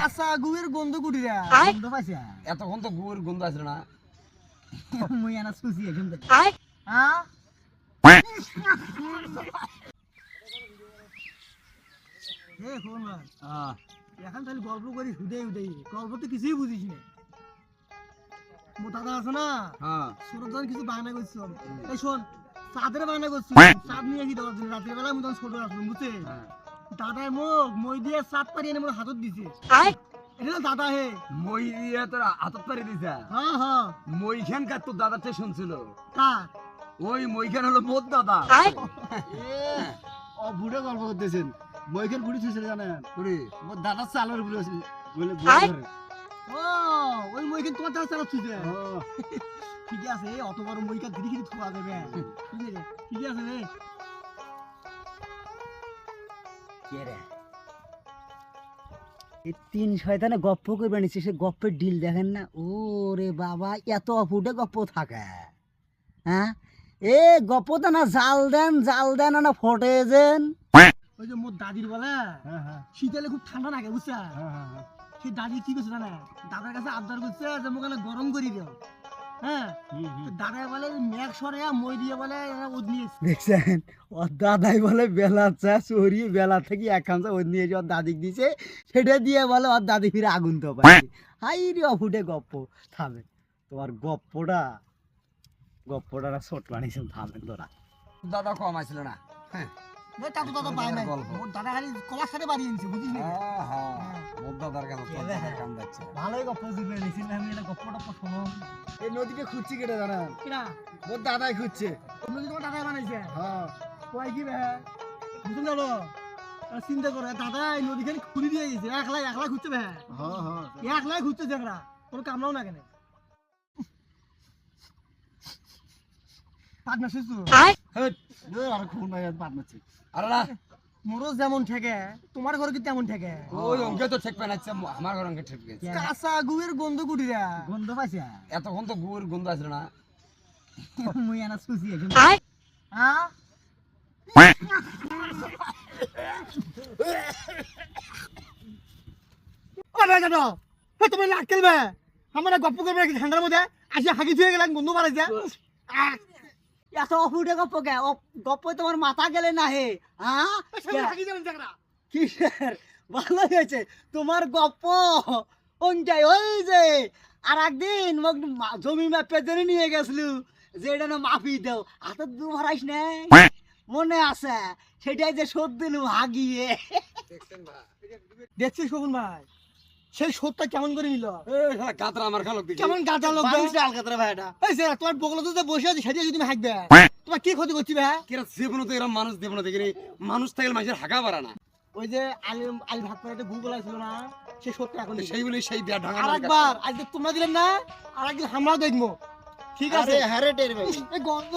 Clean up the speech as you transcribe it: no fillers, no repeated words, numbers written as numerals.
আচ্ছা গুয়ের গন্ধ কুটিরা গন্ধ পাইছা এতক্ষণ তো গুয়ের গন্ধ আসলো না। মুই আনা সুসি এখান থেকে হ্যাঁ এ কোন না এখন তাহলে গল্প করি হুদেই হুদেই গল্প তো কিছুই বুঝিস না মো দাদা আছে না হ্যাঁ সুরজন কিছু বায়না করছিল এই শোন চাঁদের বায়না করছিল চাঁদ নিয়ে কি দেওয়ার জন্য রাতের বেলা আমি তখন ছোট আসলাম বুঝছে দাদাই মোক মই দিয়ে চাঁদ পারি এনে মোর হাতত দিছে এটা দাদা হে মই দিয়ে তোর হাতত পারি দিছা। হ্যাঁ হ্যাঁ মইখান কার তোর দাদা স্টেশন ছিল, কার ওই মইখান হলো মোর দাদা। বুড়ে গল্প করতেছেন বইকের গুড়ি থুইছিল জানেন বুড়ি মোর দাদা চালের বুড়ি বলে ও ওই মইখান তোমার দাদা চালাচ্ছিস ঠিক আছে অত বড় মইখান ধীরে ধীরে থোয়া যাবে ঠিক আছে রে কে রে এই তিন শয়তানে গপ্প করবে নিচ্ছে সে গপ্পের ডিল দেখেন না ও রে বাবা এত অফুটে গপ্প থাকে হ্যাঁ এ গপ্প তো না জাল দেন না ফটে দেন ওই যে মোর দাদির বলে শীতলে খুব ঠান্ডা লাগে বুঝছা সেই দাদি কি করছে জানে দাদার কাছে আবদার করছে যে মোক এনে গরম করে দিও হ্যাঁ দাদা বলে মেঘ সরে মই দিয়ে বলে ওদ নিয়ে দেখছেন ওর দাদাই বলে বেলা চা চড়ি বেলা থেকে একখান চা ওর নিয়ে ওর দাদিক দিছে সেটা দিয়ে বলে ওর দাদি ফিরে আগুন তো পাই হাই রে অফুটে গপ্প থামে তোমার গপ্পটা ছোট বানিয়েছেন থামেন তোরা দাদা কম আসলো না। হ্যাঁ তাতো দাদা পায় না মোর দাদা খালি কলার সাথে বাড়ি এনেছে বুঝিস না মোর দাদার কাছে তোর দাদার কাম যাচ্ছে। ভালোই গপ্প দিবে নিছিল আমি এটা গপ্প টপ্প শোনো এই নদীকে খুঁজছি কেটে জানেন কিরা মোর দাদাই খুঁজছে অন্য তোমার দাদা বানাইছে হ্যাঁ কয় কি বে বুঝুন না চিন্তা করে দাদা এই নদীখানে খুলি দিয়ে গেছে একলা ঘুরতে বে হ্যাঁ হ্যাঁ একলাই ঘুরতে দেখরা কোনো কামলাও না কেন পাটনা শেষ আর খুন নাই পাঠাচ্ছি আরে না মোরও যেমন ঠেকে তোমার ঘরে কি তেমন ঠেকে ওই অঙ্কে তো ঠিক পেনাচ্ছে, আমার ঘর অঙ্কে ঠিক পেয়েছে। কাঁচা গুয়ের গন্ধ কুটিরা গন্ধ পাইছা এতক্ষণ তো গুয়ের গন্ধ আসলো না। মুই আনা সুসি এখন হ্যাঁ ও বেটা তুমি লাগ খেলবে আমরা গপ্প করবে নাকি ঠান্ডার মধ্যে আসে হাগি ধুয়ে গেলাম গন্ধ বাড়াইছে এত অফুটে গপ্প কে গপ্প তোমার মাথা গেলে না হে হ্যাঁ হাগি যাবেন দেখরা কিসের ভালো হয়েছে তোমার গপ্প ওনটাই ওই যে আর একদিন মোক জমি মাপে জেনে নিয়ে গেছিল যে এটা না মাফি দাও হাতের দু ভরাইস নাই মনে আছে সেটাই যে শোধ দিলু হাগিয়ে দেখছিস কখন ভাই সেই শোধটা কেমন করে নিল কাতরা আমার খালক দিকে কেমন গাঁজা লোক আলকাতরা ভাইটা এই যে তোমার বগল তো বসে আছে সেটা যদি হাঁকবে তোমার কি ক্ষতি করছি ভাই কিরা জীবনে তো এরকম মানুষ দেবো না দেখিনি, মানুষ থাকলে মানুষের হাঁকা পারে না। ওই যে আলি ভাগ করে ভুল বলাইছিল না সেই শোধটা এখন সেই বলে সেই বিয়া ঢাকা আরেকবার আজকে তোমরা দিলেন না আরেকদিন হামলা দেখবো ঠিক আছে হ্যাঁ রে টের ভাই এই গন্ধ